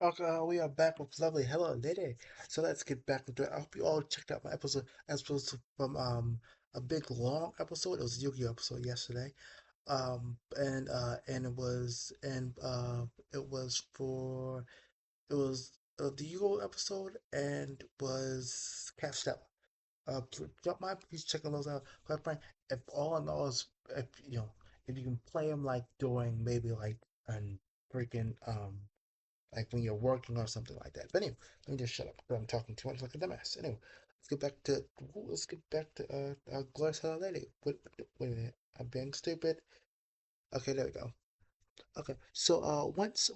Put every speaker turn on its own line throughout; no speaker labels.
Okay, we are back with lovely HelloLady. So let's get back into it. I hope you all checked out my episodes from a big long episode. It was a Yu-Gi-Oh episode yesterday. And it was for it was the Yu-Gi-Oh episode and was Castella. Don't mind please checking those out. Quite frankly, if all in all is if if you can play them like during maybe like an freaking like when you're working or something like that. But anyway, let me just shut up because I'm talking too much like a dumbass. Anyway, let's get back to Glorious Hello Lady. Wait a minute, I'm being stupid. Okay, there we go. Okay, so once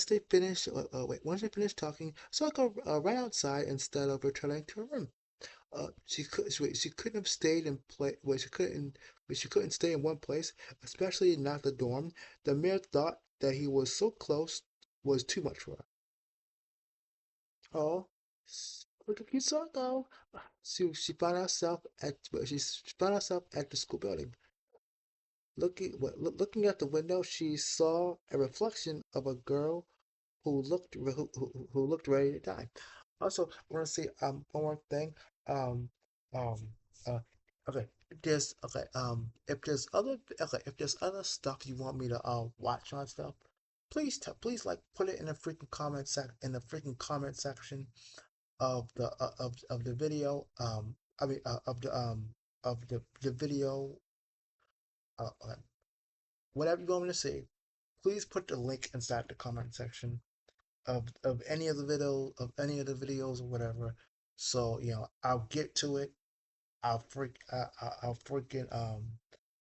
they finish talking, Sorako ran outside instead of returning to her room. She couldn't have stayed in play. She couldn't stay in one place, especially not the dorm. The mere thought that he was so close was too much for her. Oh, look at Sorako. She found herself at the school building. Looking at the window, she saw a reflection of a girl who looked ready to die. Also, I want to say one more thing. Um um uh okay. If there's other stuff you want me to watch on stuff, please like put it in the freaking comment section of the video. I mean of the video. Okay. Whatever you want me to say, please put the link inside the comment section of any of the videos or whatever. So I'll get to it. I'll freaking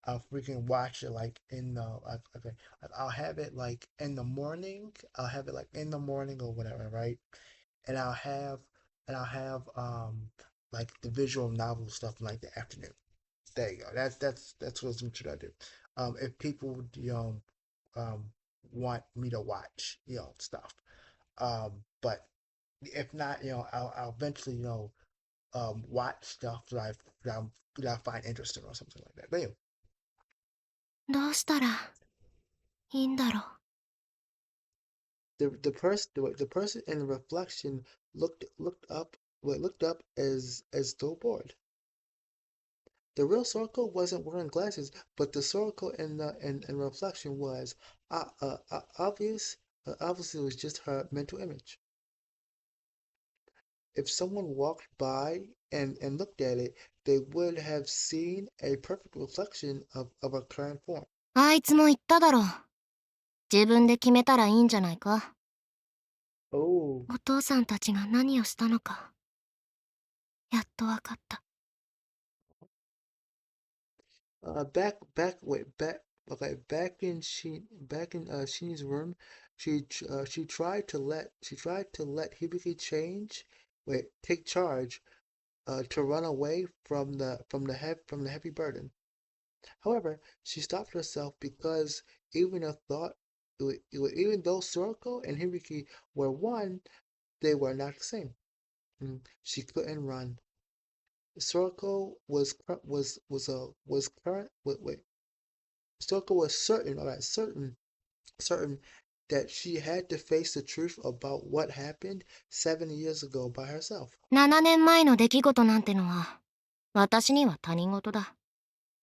I'll freaking watch it like in the okay. I'll have it like in the morning. I'll have it like in the morning or whatever, right? And I'll have like the visual novel stuff in like the afternoon. There you go. That's what I'm trying to do. If people um want me to watch stuff. But if not, I'll eventually watch stuff that I find interesting or something like that. But anyway,
どうしたらいいんだろう。
the person in the reflection looked up as though bored. The real Sorako wasn't wearing glasses, but the Sorako in reflection was obvious. Obviously, it was just her mental image. If someone walked by and looked at it, they would have seen a perfect reflection of her current form.
あいつも言っただろう。自分で決めたらいいんじゃないか。
Oh,
お父さんたちが何をしたのか、やっとわかった。
back in Sheen's room, she tried to let Hibiki take charge, to run away from the heavy burden. However, she stopped herself because even a thought, even though Soroko and Hibiki were one, they were not the same. She couldn't run. Soroko was current. Wait. Soroko was certain, all right, certain that she had to face the truth about what happened 7 years ago by herself.
7年前の出来事なんてのは、私には他人事だ。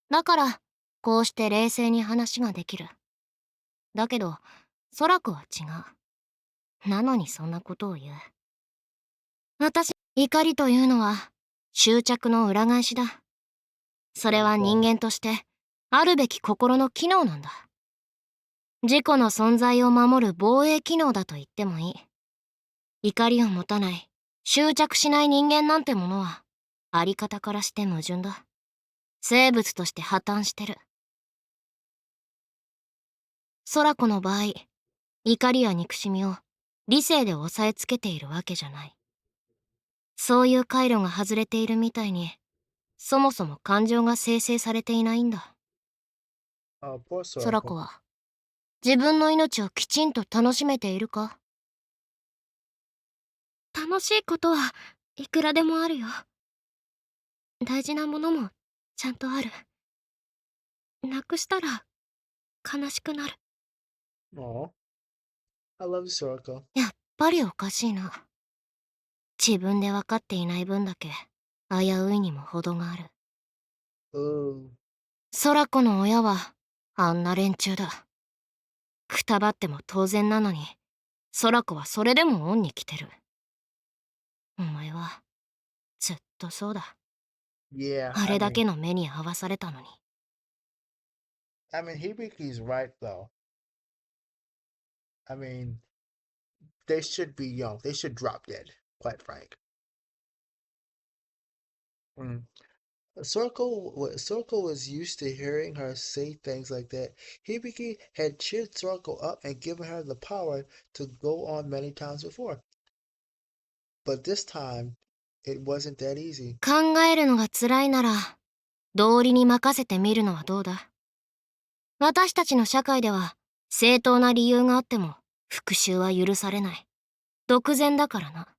だから、こうして冷静に話ができる。だけど、ソラコは違う。なのにそんなことを言う。怒りというのは、執着の裏返しだ。それは人
Well,
間として、あるべき心の機能なんだ。自己の存在を守る防衛機能だと言ってもいい。怒りを持たない、執着しない人間なんてものは、あり方からして矛盾だ。生物として破綻してる。空子の場合、怒りや憎しみを理性で押さえつけているわけじゃない。そういう回路が外れているみたいに、そもそも感情が生成されていないんだ。
poor
空子
Soroko.
は、自分の命をきちんと楽しめているか？楽しいことはいくらでもあるよ。大事なものもちゃんとある。なくしたら悲しくなる。
Aw, I love you, Soroko.
やっぱりおかしいな。自分で分かっていない分だけ危ういにも程がある。
Ooh.
空子の親はあんな連中だ。くたばっても当然なのに、空子はそれでも恩に来てる。お前はずっとそうだ。
Yeah,
あ
I
れだ
mean,
けの目に合わされたのに。
I mean, Hibiki's right though. I mean, they should be young. They should drop dead. Quite frank. Mm. Sorako was used to hearing her say things like that. Hibiki had cheered Sorako up and given her the power to go on many times before. But this time, it wasn't that easy.
考えるのが辛いなら、道理に任せてみるのはどうだ。私たちの社会では、正当な理由があっても、復讐は許されない。独善だからな。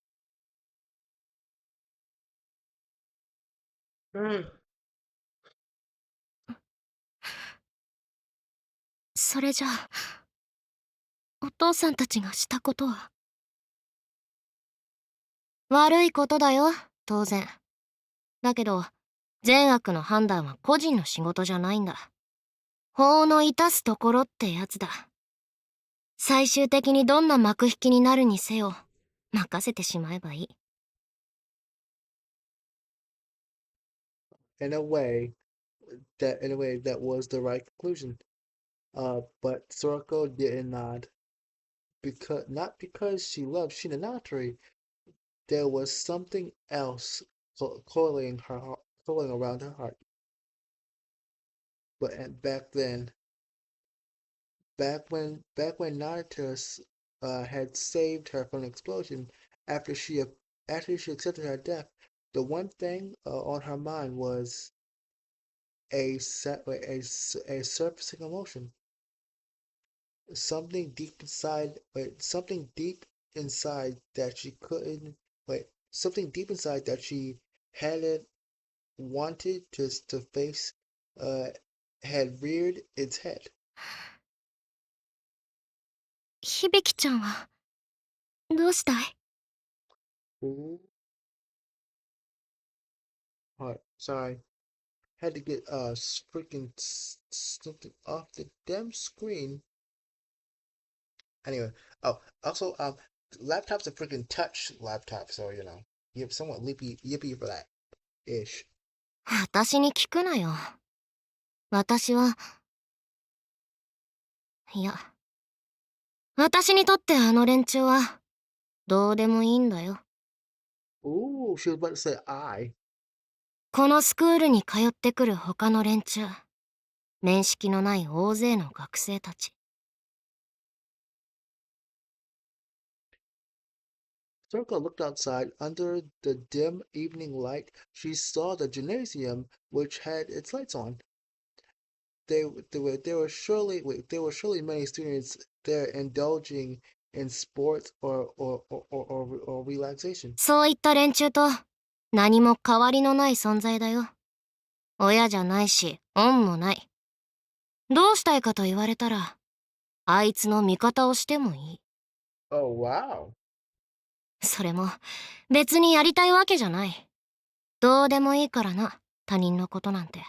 Mm.
それじゃあ、お父さんたちがしたことは。悪いことだよ、当然。だけど、善悪の判断は個人の仕事じゃないんだ。法の致すところってやつだ。最終的にどんな幕引きになるにせよ、任せてしまえばいい。
In a way, that was the right conclusion. But Sorako didn't nod because not because she loved Shinanatari. There was something else coiling around her heart. But back then, back when Nanatus had saved her from an explosion after she after she accepted her death, the one thing on her mind was a surfacing emotion. Something deep inside that she couldn't wait. Something deep inside that she hadn't wanted to face uh had reared its head.
響ちゃんは、どうしたい？
Ooh, sorry. Had to get freaking something off the damn screen. Anyway, oh, also laptops are freaking touch laptops, so you're somewhat yippy for that ish.
私に聞くなよ。私は、いや、私にとってあの連中は、どうでもいいんだよ。
Ooh, she was about to say I.
このスクールに通ってくる他の連中。面識のない大勢の学生たち。
Soraka looked outside. Under the dim evening light, she saw the gymnasium, which had its lights on. There were surely many students there indulging in sports or relaxation.
そういった連中と、何も変わりのない存在だよ。親じゃないし、恩もない。どうしたいかと言われたら、あいつの味方をしてもいい。
Oh wow.
それも、別にやりたいわけじゃない。どうでもいいからな、他人のことなんて。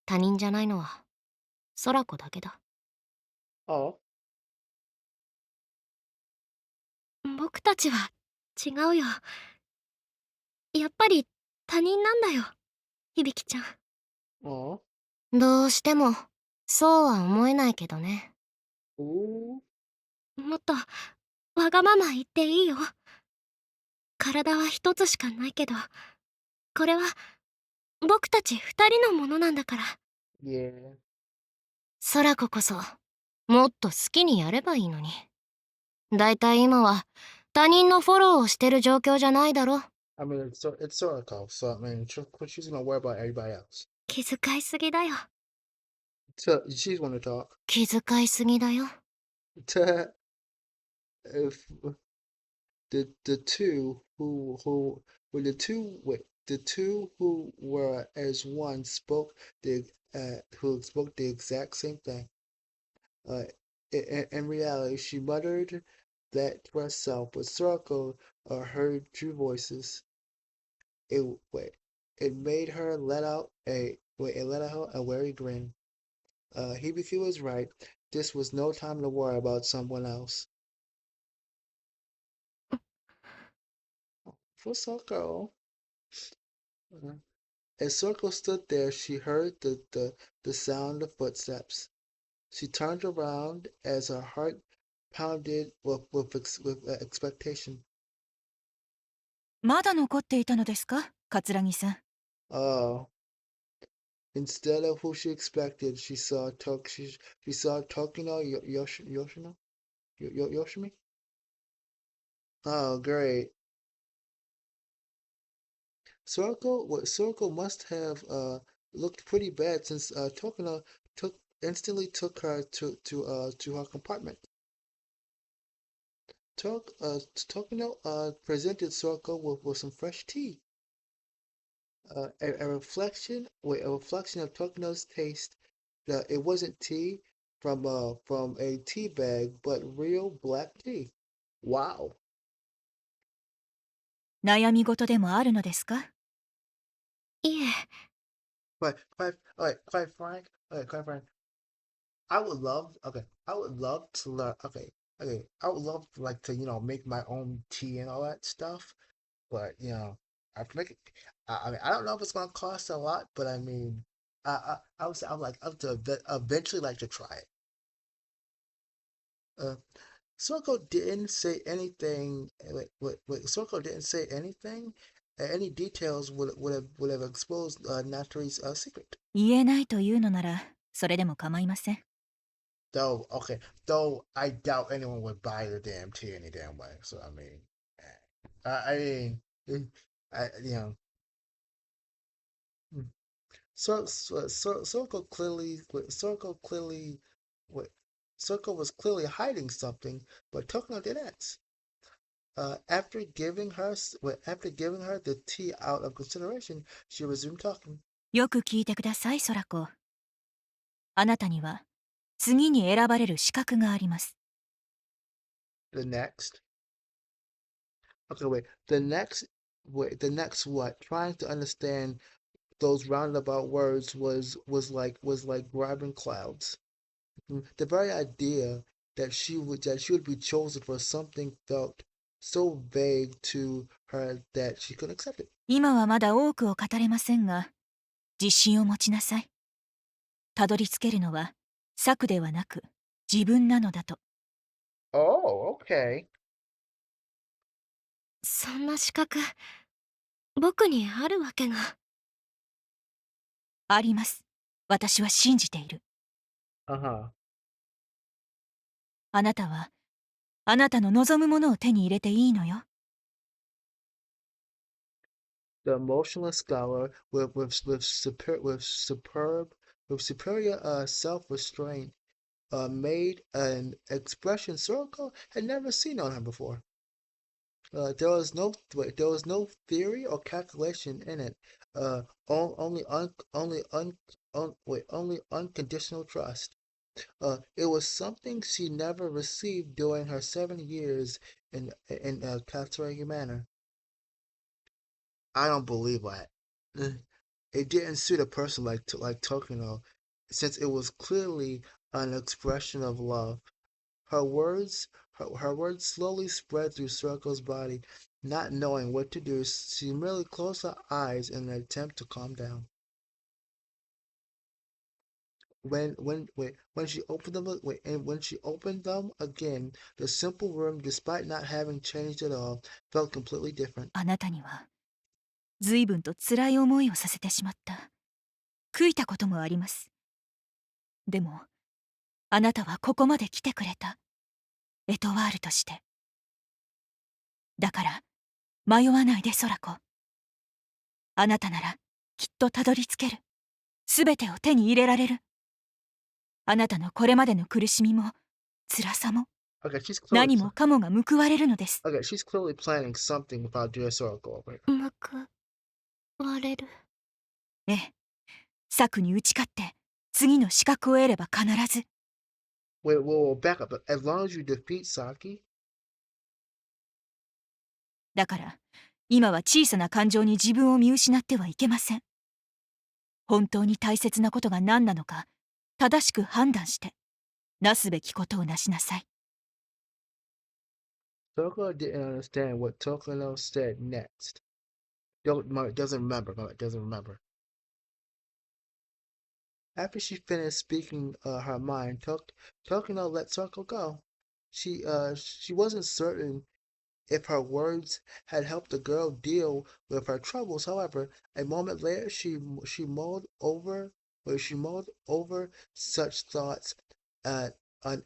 他人じゃないのは、空子だけだ。
Oh.
僕たちは、違うよ。やっぱり、他人なんだよ、響ちゃん。
Oh.
どうしても、そうは思えないけどね。
Ooh.
もっと、わがまま言っていいよ。体は一つしかないけど、これは、僕たち二人のものなんだから。
Yeah.
空子こそ、もっと好きにやればいいのに。だいたい今は、他人のフォローをしてる状況じゃないだろ。
I mean, it's Sorako, so I mean, she's gonna worry about everybody else.
気遣いすぎだよ。
So she's gonna talk.
気遣いすぎだよ。
If the two who were the two wait, the two who were as one spoke the who spoke the exact same thing. Uh, in reality, she muttered. that expressed self, but Sorako heard true voices. It wait, it made her let out a wary grin. Hibiki was right. This was no time to worry about someone else. For Sorako. Uh, As Sorako stood there, she heard the sound of footsteps. She turned around as her heart pounded with expectation.
まだ残っていたのですか、桂木さん。
Oh, instead of who she expected, she saw Tokino Yoshino Yoshimi. Oh, great! Sorako must have looked pretty bad since Tokino instantly took her to her compartment. Tokino presented Sorako with some fresh tea. A reflection of Tokino's taste. It wasn't tea from a tea bag, but real black tea. Wow.
悩み事でもあるのですか？
いえ、
Quite frank. I would love to learn. I would love to like to make my own tea and all that stuff. But I have to make it. I mean, I don't know if it's gonna cost a lot, but I mean, I would say I'm like up to eventually like to try it. Uh, Sorko didn't say anything. Sorko didn't say anything. Any details would have exposed Natari's secret.
言えないというのなら、それでも構いません。
Though, okay, though I doubt anyone would buy the damn tea any damn way. So I mean, I mean, you know, hmm. Sorko clearly, what, Sorko was clearly hiding something, but Tokyo didn't. After giving her the tea out of consideration, she resumed talking.
よく聞いてください、空子。あなたには、次に選ばれる資格があります。
The next, okay, wait. The next what? Trying to understand those roundabout words was like grabbing clouds. The very idea that she would be chosen for something felt so vague to her that she couldn't accept it.
今はまだ多くを語れませんが、自信を持ちなさい。たどり着けるのは、策ではなく、自分なのだと。
Oh, okay.
そんな資格、僕にあるわけが。
あります。私は信じている。
Uh-huh.
あなたは、あなたの望むものを手に入れていいのよ。
The emotionless scholar with superior self-restraint made an expression Soroko had never seen on her before. There was no theory or calculation in it. Only unconditional trust. It was something she never received during her 7 years in Katsuragi Manor. I don't believe that. It didn't suit a person like Tokino, since it was clearly an expression of love. Her words slowly spread through Circle's body. Not knowing what to do, she merely closed her eyes in an attempt to calm down. When she opened them when she opened them again, the simple room, despite not having changed at all, felt completely different.
あなたには、随分と辛い思いをさせてしまった。悔いたこともあります。でも、あなたはここまで来てくれた。エトワールとして。だから、迷わないで、空子。あなたなら、きっとたどり着ける。すべてを手に入れられる。あなたのこれまでの苦しみも、辛さも、
Okay, she's clearly
何もかもが報われるのです。
okay, she's clearly planning something about doing Soroko over here.
報われる。
ええ、策に打ち勝って、次の資格を得れば必ず。
Wait, back up. As long as you defeat Saki,
だから今は小さな感情に自分を見失ってはいけません。本当に大切なことが何なのか正しく判断してなすべきことをなしなさい。
Sorako didn't understand what Tokino said next. Doesn't remember. Doesn't remember. After she finished speaking her mind, Tokino let Sorako go. She wasn't certain if her words had helped the girl deal with her troubles. However, a moment later, she mulled over such thoughts. At an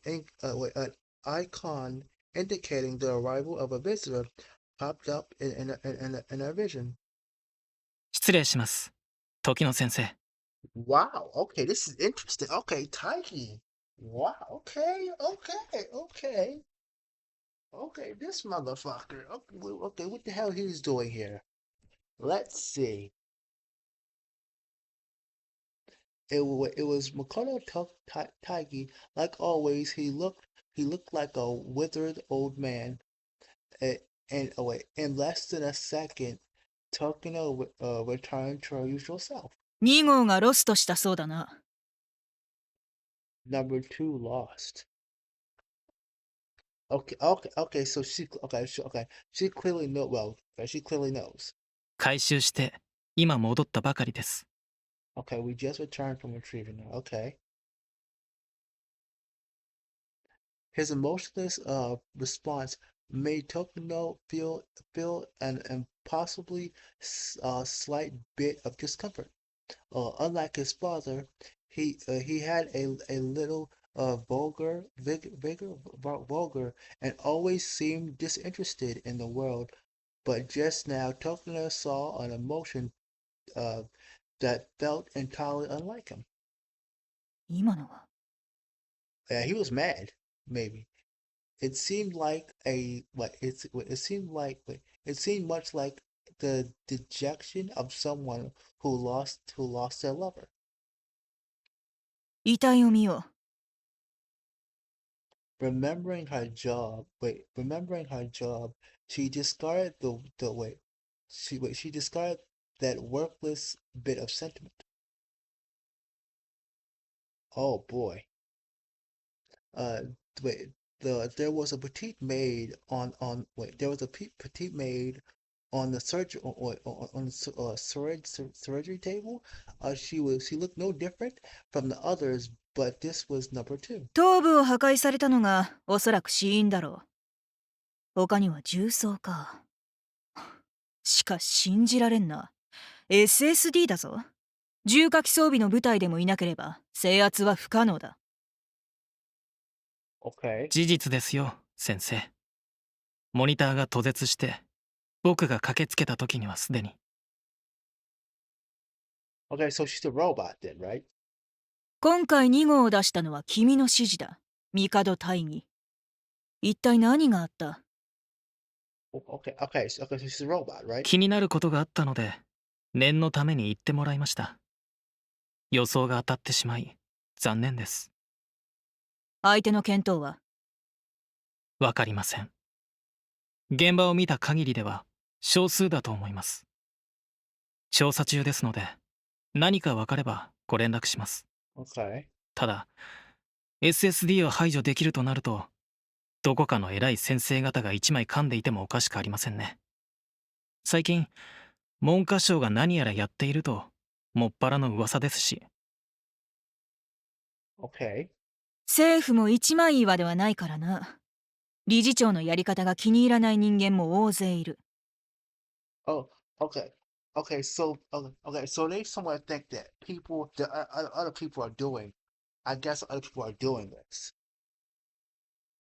icon indicating the arrival of a visitor popped up in her vision.
失礼します。時野先生。
Wow. Okay, this is interesting. Okay, Taiki. Wow. Okay. Okay. Okay. Okay. This motherfucker. Okay. Okay. What the hell he's doing here? Let's see. It was Makoto Taiki. Like always, he looked like a withered old man. And, in less than a second, Tokino returned to her usual self.
2号がロストしたそうだな。
Number two lost. Okay. So she clearly know. Well, she clearly knows.
回収して今戻ったばかりです。
Okay, we just returned from retrieving her. Okay. His emotionless response made Tokino feel an impossibly slight bit of discomfort. Unlike his father, he had a little vulgar, and always seemed disinterested in the world. But just now, Tokino saw an emotion uh, that felt entirely unlike him.
今のは
Yeah, he was mad. Maybe it seemed like a what it seemed like it seemed much like the dejection of someone who lost their lover.
遺体を見よう。
Remembering her job, she discarded she discarded that worthless bit of sentiment. Oh boy. Uh, wait, there was a petite maid there was a petite maid on the surgery table. She looked no different from the others, but this was number two.
頭部を破壊されたのがおそらく死因だろう。他には重曹か。しかし信じられんな。SSD だぞ。重火器装備の部隊でもいなければ制圧は不可能だ。
Okay.
事実ですよ、先生。モニターが途絶して僕が駆けつけた時にはすでに。
Okay, so she's a robot then, right?
今回2号を出したのは君の指示だ。帝大義。一体何があった？
Okay, so she's a robot, right?
気になることがあったので念のために言ってもらいました。予想が当たってしまい残念です。
相手の見当は？
わかりません。現場を見た限りでは少数だと思います。調査中ですので何か分かればご連絡します。
Okay.
ただ SSD を排除できるとなるとどこかの偉い先生方が一枚噛んでいてもおかしくありませんね。最近文科省が何やらやっているともっぱらの噂ですし。
Okay.
政府も一枚岩ではないからな。理事長のやり方が気に入らない人間も大勢いる。
Oh, okay. So they somewhat think that other people are doing. I guess other people are doing this.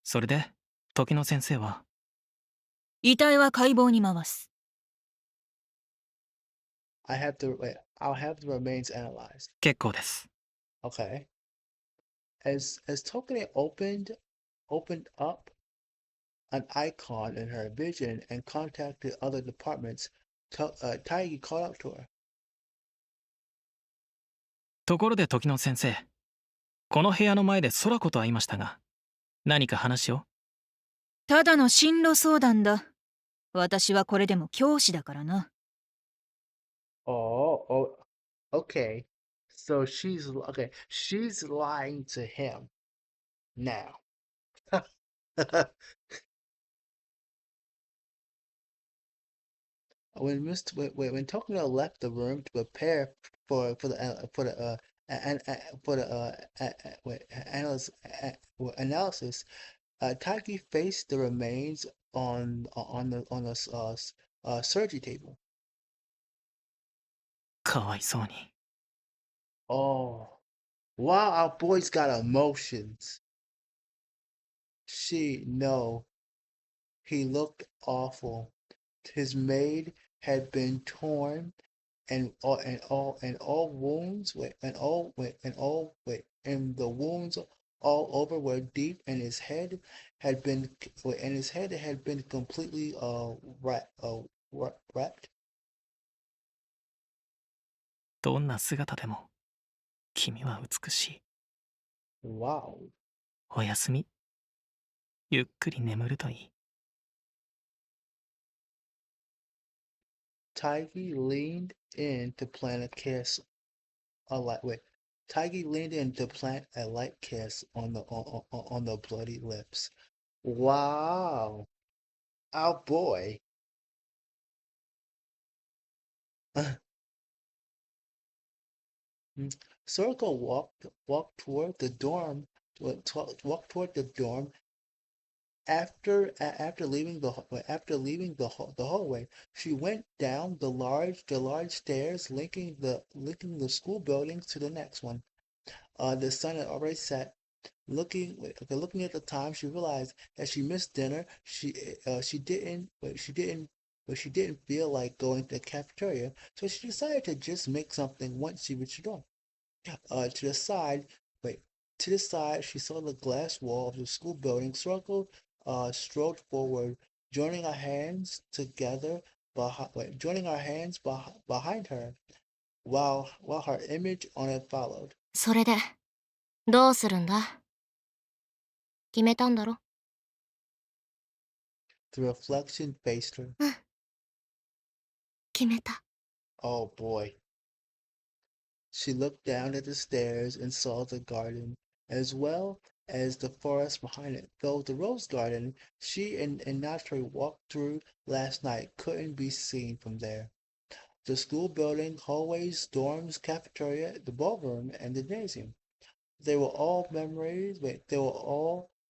それで時野先生は？
遺体は解剖に回す。
I'll have the remains analyzed.
結構です。
Okay. As Tokene opened up an icon in her vision and contacted other departments, Taigi called out to her.
ところで時野先生、この部屋の前で空子と会いましたが何か話を？
ただの進路相談だ。私はこれでも教師だからな。
Oh, oh, okay. So she's lying to him now. When Tokyo left the room to prepare analysis, Taki faced the remains on the surgery table.
かわいそうに。
Oh, wow, our boy's got emotions. No, he looked awful. His maid had been torn, and all wounds were and the wounds all over were deep, and his head had been completely wrapped.
どんな姿でも、君は美しい。
Wow.
おやすみ。ゆっくり眠るといい。
Tiggy leaned in to plant a kiss. A light wait. Tiggy leaned in to plant a light kiss on the bloody lips. Wow. Our boy. Sorako walked toward the dorm. Walked toward the dorm after leaving the hallway. She went down the large stairs linking the school buildings to the next one. The sun had already set. Looking at the time, she realized that she missed dinner. She didn't feel like going to the cafeteria, so she decided to just make something once she reached the door. To the side, wait, to the side, she saw the glass wall of the school building. Sorako strode forward, joining her hands behind her, while her image on it followed.
それで、どうするんだ？決めたんだろ？
The reflection faced her.
うん、決めた。
Oh boy. She looked down at the stairs and saw the garden, as well as the forest behind it, though the rose garden she and Natori walked through last night couldn't be seen from there. The school building, hallways, dorms, cafeteria, the ballroom, and the gymnasium. They were all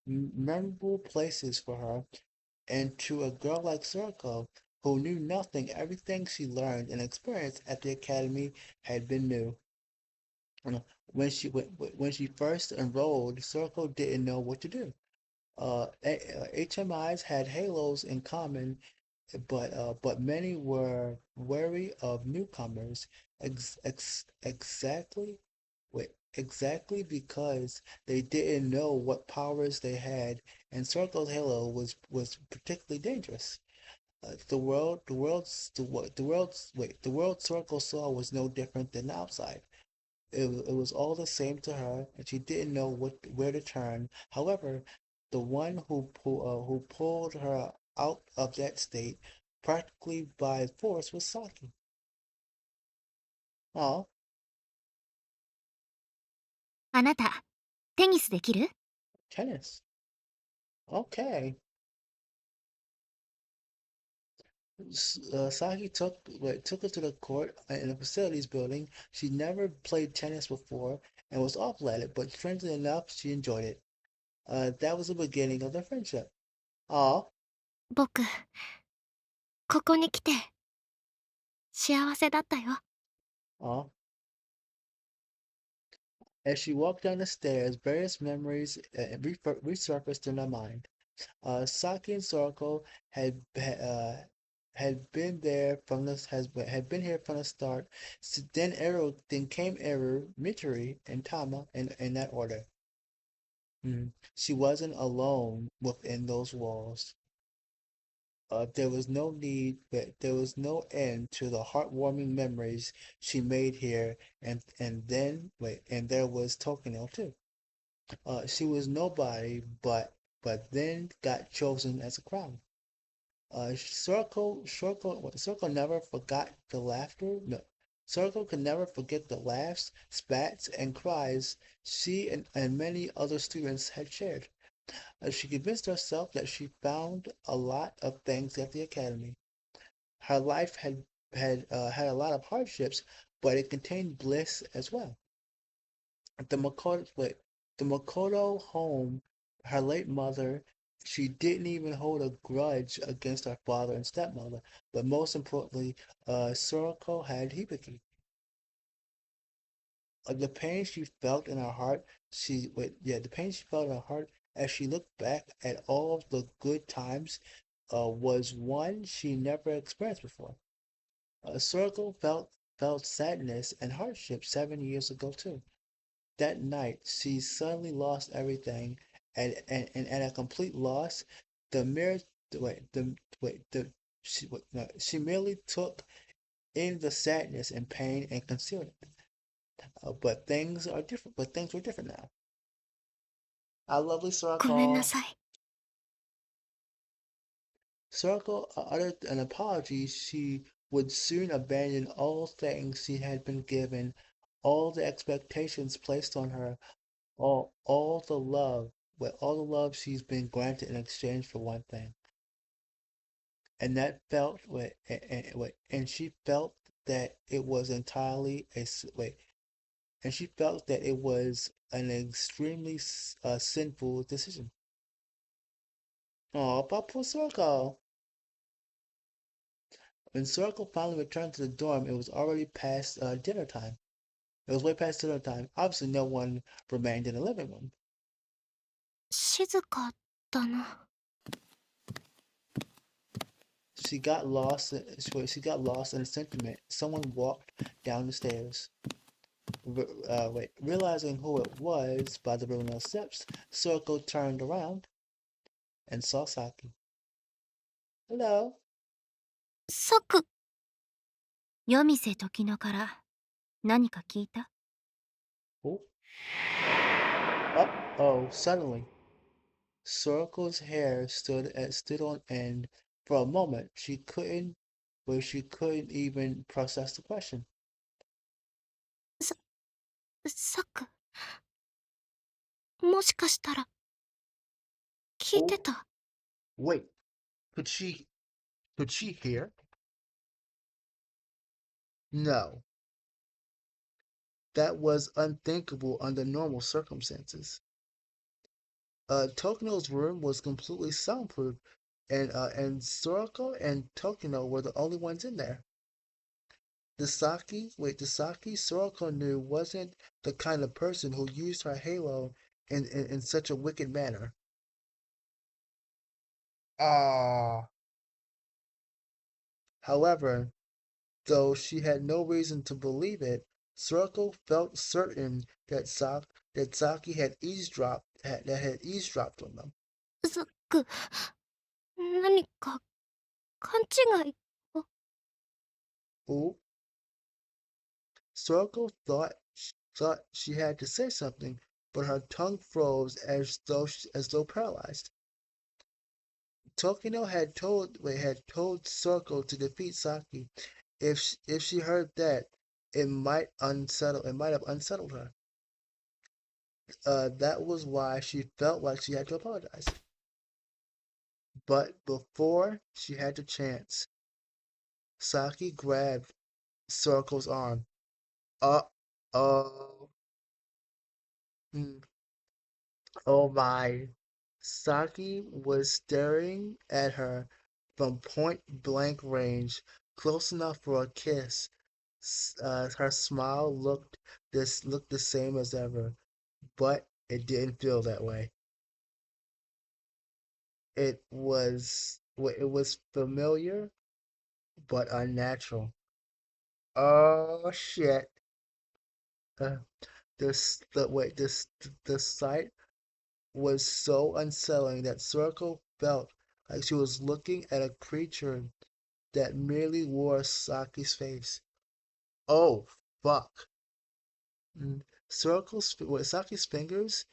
memorable places for her, and to a girl like Sorako, who knew nothing, everything she learned and experienced at the academy had been new. When she first enrolled, Sorako didn't know what to do. HMIs had halos in common, but many were wary of newcomers. Exactly because they didn't know what powers they had, and Sorko's halo was particularly dangerous. The world Sorako saw was no different than outside. It was all the same to her, and she didn't know where to turn. However, the one who pulled her out of that state practically by force was Saki. Oh,
あなた、テニスできる？
tennis. Okay. Saki took her to the court in the facilities building. She never played tennis before and was awful at it, but strangely enough, she enjoyed it. That was the beginning of their friendship. Oh,
僕、ここに来て、幸せだったよ。
oh. As she walked down the stairs, various memories resurfaced in her mind. Saki and Sorako had been there from the had been here from the start. Then came Eru, Mitori, and Tama in that order. She wasn't alone within those walls. There was no end to the heartwarming memories she made here, and there was Tokyo too. She was nobody, but then got chosen as a crown. Sorako never forgot the laughter. No, Sorako could never forget the laughs, spats, and cries she and many other students had shared. She convinced herself that she found a lot of things at the academy. Her life had a lot of hardships, but it contained bliss as well. The Makoto home, her late mother, she didn't even hold a grudge against her father and stepmother. But most importantly, Soroko had Hibiki. The pain she felt in her heart, the pain she felt in her heart as she looked back at all the good times, was one she never experienced before. Soroko felt sadness and hardship 7 years ago too. That night, she suddenly lost everything, and at a complete loss, the mere wait the she wait, no, she merely took in the sadness and pain and concealed it. But things are different. But things were different now. Our lovely
ごめんな
Sorako.
さい。
Sorako uttered an apology. She would soon abandon all things she had been given, all the expectations placed on her, all the love, all the love she's been granted in exchange for one thing. And that felt and she felt that it was entirely a wait, and she felt that it was an extremely sinful decision. Oh, Papa Circle. When Circle finally returned to the dorm, it was already past dinner time. It was way past dinner time. Obviously, no one remained in the living room.
静かだな。
She got lost. She got lost in a sentiment. Someone walked down the stairs. Realizing who it was by the ruinous steps, Soroko turned around and saw Saku. Hello.
サク。夜店時乃から何か聞いた？
Oh. Oh, suddenly, Soroko's hair stood on end. For a moment, she couldn't even process the question.
サク。もしかしたら聞い
Oh,
てた？
wait. Could she could she hear? No. That was unthinkable under normal circumstances. Tokino's room was completely soundproof, and Sorako and Tokino were the only ones in there. The Saki Sorako knew wasn't the kind of person who used her halo in such a wicked manner. Ah. However, though she had no reason to believe it, Sorako felt certain that Saki had eavesdropped on them.
サク、何か勘違いを。
Ooh. Sorako thought she had to say something, but her tongue froze as though paralyzed. Tokino had told Sorako to defeat Saki. If she heard that, it might have unsettled her. That was why she felt like she had to apologize. But before she had the chance, Saki grabbed Soroko's arm. Uh oh. Mm, oh my. Saki was staring at her from point blank range, close enough for a kiss. Her smile looked the same as ever, but it didn't feel that way. It was familiar but unnatural. Oh shit! Uh, the sight was so unsettling that Circle felt like she was looking at a creature that merely wore Saki's face. Oh fuck! Mm. Saki's fingers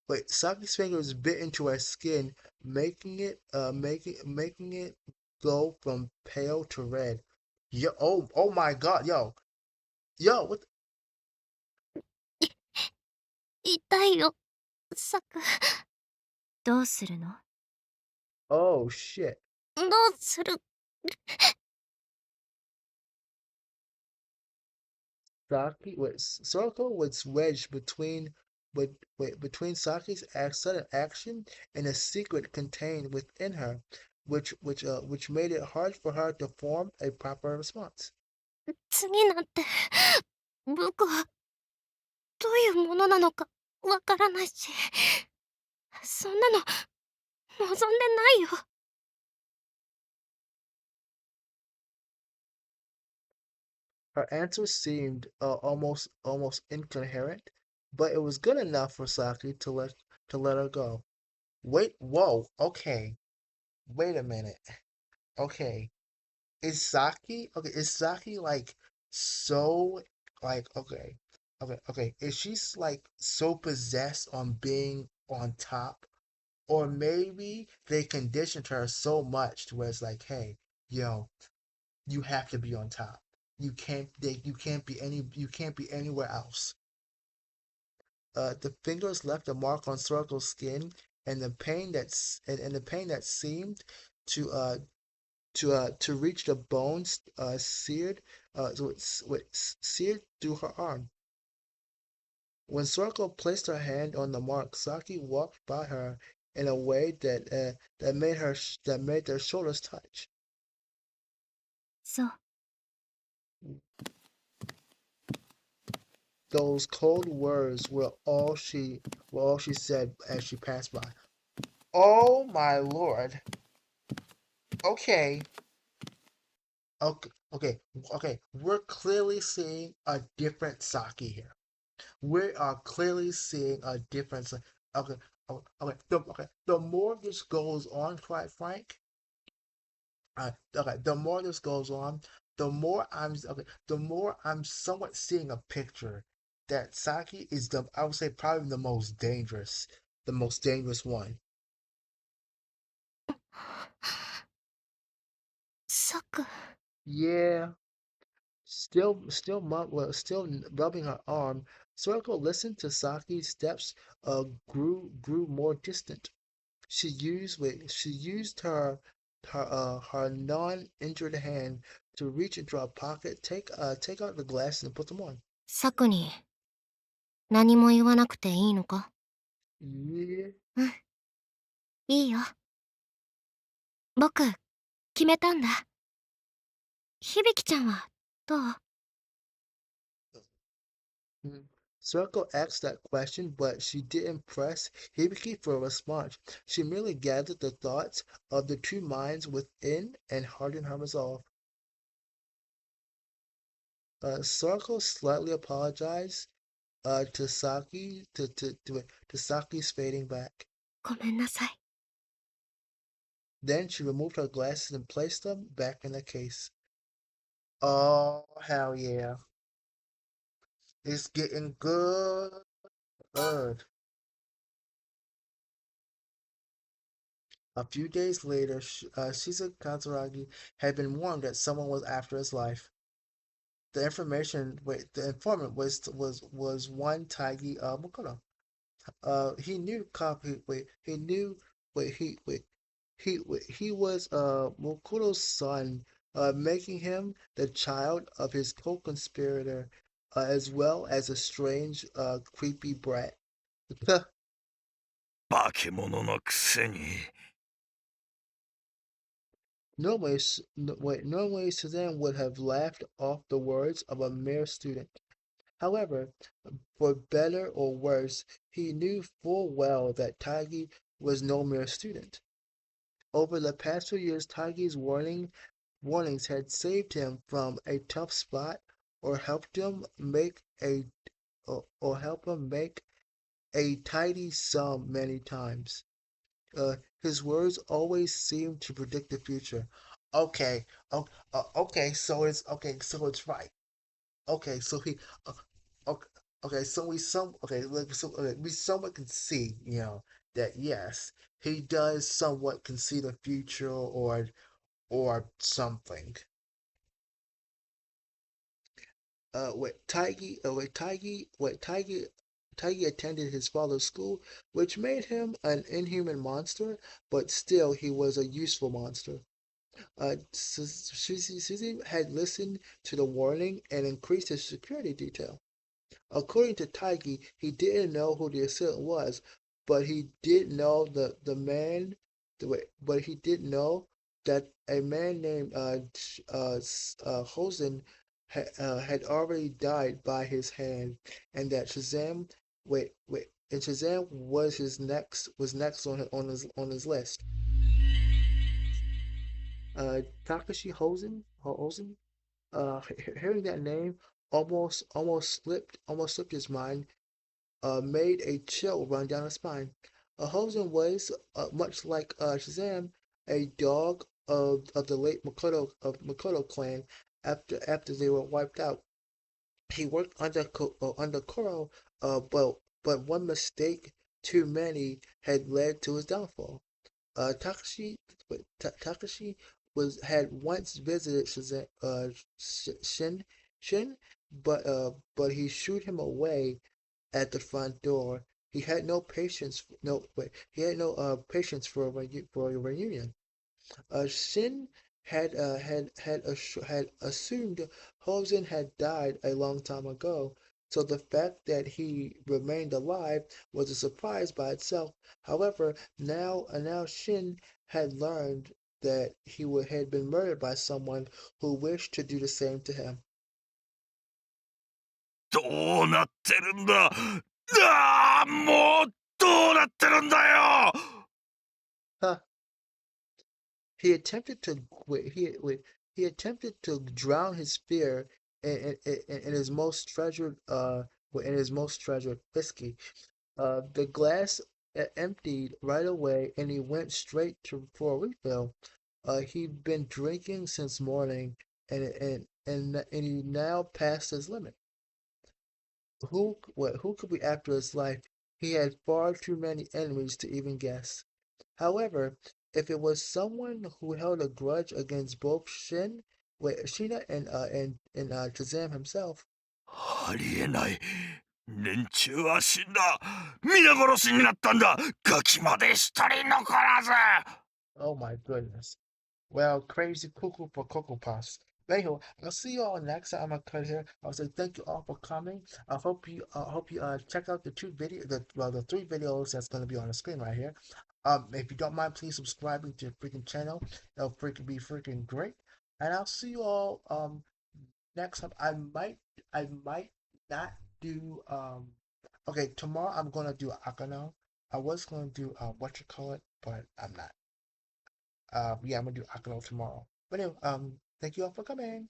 Wait, Saki's fingers bit into her skin, making it go from pale to red. Yo, oh my God, yo, what?
痛いよ、サク。どうするの？
Oh shit.
どうする？
Sorako was wedged between Saki's sudden action and a secret contained within her, which made it hard for her to form a proper response.
次なんて、僕はどういうものなのかわからないし、そんなの望んでないよ。
Her answer seemed almost incoherent, but it was good enough for Saki to let her go. Wait, whoa, okay, wait a minute, okay. Is Saki like so like okay. Is she like so possessed on being on top? Or maybe they conditioned her so much to where it's like, hey, yo, you have to be on top. You can't be anywhere else. The fingers left a mark on Soraka's skin, and the pain that seemed to to reach the bones seared through her arm. When Sorako placed her hand on the mark, Saki walked by her in a way that made their shoulders touch.
そう。
Those cold words were all she said as she passed by. Oh my lord. Okay. Okay. Okay. Okay. We're clearly seeing a different Saki here. We are clearly seeing a difference. Okay, okay. The more this goes on, quite frank, okay. The more this goes on, the more I'm somewhat seeing a picture that Saki is I would say probably the most dangerous one.
サク。
Yeah. Still rubbing her arm, Sorako listened to Saki's steps. Grew more distant. She used her non-injured hand to reach into her pocket, take out the glasses and put them on.
サクに何も言わなくていいのか？
Yeah.
うん、いいよ。僕、決めたんだ。響ちゃんはどう？
Mhm. Sorako asked that question, but she didn't press Hibiki for a response. She merely gathered the thoughts of the two minds within and hardened her resolve. Sorako slightly apologized to Saki's fading back.
ごめんなさい。
Then she removed her glasses and placed them back in the case. Oh, hell yeah. It's getting good. A few days later, Shiza Katsuragi had been warned that someone was after his life. The informant was one Taigi Makoto. He knew copy. Wait, he knew. Wait, he was Mokuro's son, making him the child of his co-conspirator, as well as a strange, creepy brat.
化け物のくせに。
Normally, Suzanne would have laughed off the words of a mere student. However, for better or worse, he knew full well that Taigi was no mere student. Over the past few years, Taigi's warnings had saved him from a tough spot or help him make a tidy sum many times. His words always seemed to predict the future. Okay, okay, so it's right. Okay, so he, uh, okay. Okay, so we somewhat can see, that yes, he does somewhat can see the future or something. Taigi attended his father's school, which made him an inhuman monster, but still he was a useful monster. Susie had listened to the warning and increased his security detail. According to Taiki, he didn't know who the assailant was, but he did know the man. But he did know that a man named Hosen had already died by his hand, and that Shazam was next on his list. Takashi Hosen. Hearing that name almost slipped his mind, made a chill run down his spine. Hosen was, much like Shazam, a dog of the late Makoto clan after they were wiped out. He worked under Koro, but one mistake too many had led to his downfall. Takashi had once visited Shin, but he shooed him away at the front door. He had no patience. No, wait. He had no patience for for a reunion. Shin had assumed Hosen had died a long time ago, so the fact that he remained alive was a surprise by itself. However, now Shin had learned that had been murdered by someone who wished to do the same to him.
どうなってるんだ。もうどうなってるんだよ。
Huh. He attempted to he attempted to drown his fear in his most treasured whiskey. The glass emptied right away, and he went straight for a refill. He'd been drinking since morning, and he now passed his limit. Who could be after his life? He had far too many enemies to even guess. However, if it was someone who held a grudge against both Shina and Shazam himself.
ありえない。連中は死んだ。皆殺しになったんだ。ガキまで一人残らず。
Oh my goodness. Well, crazy cuckoo for Cocoa Puffs. Anywho, I'll see you all next time. I'm gonna cut here. I'll say thank you all for coming. I hope you check out the the three videos that's gonna be on the screen right here. If you don't mind, please subscribing to the freaking channel. It'll freaking be freaking great. And I'll see you all next time. I might not do okay, tomorrow I'm gonna do Akano. I was gonna do what you call it, but I'm not. Yeah, I'm gonna do Akano tomorrow. But anyway, thank you all for coming.